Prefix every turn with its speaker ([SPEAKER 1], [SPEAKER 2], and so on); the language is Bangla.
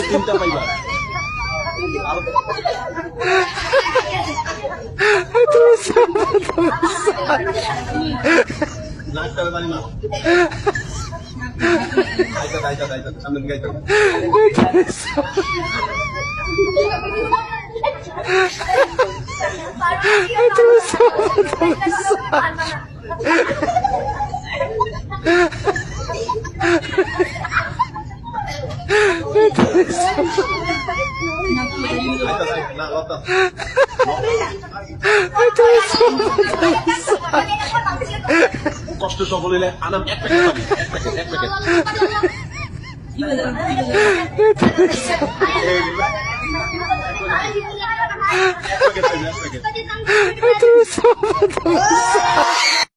[SPEAKER 1] তিনটা পাইবা নাচতে পারি না সামনে গাইতে না লতা কষ্ট সফল হইলে আনাম এক প্যাকেট পাবি এক প্যাকেট এক প্যাকেট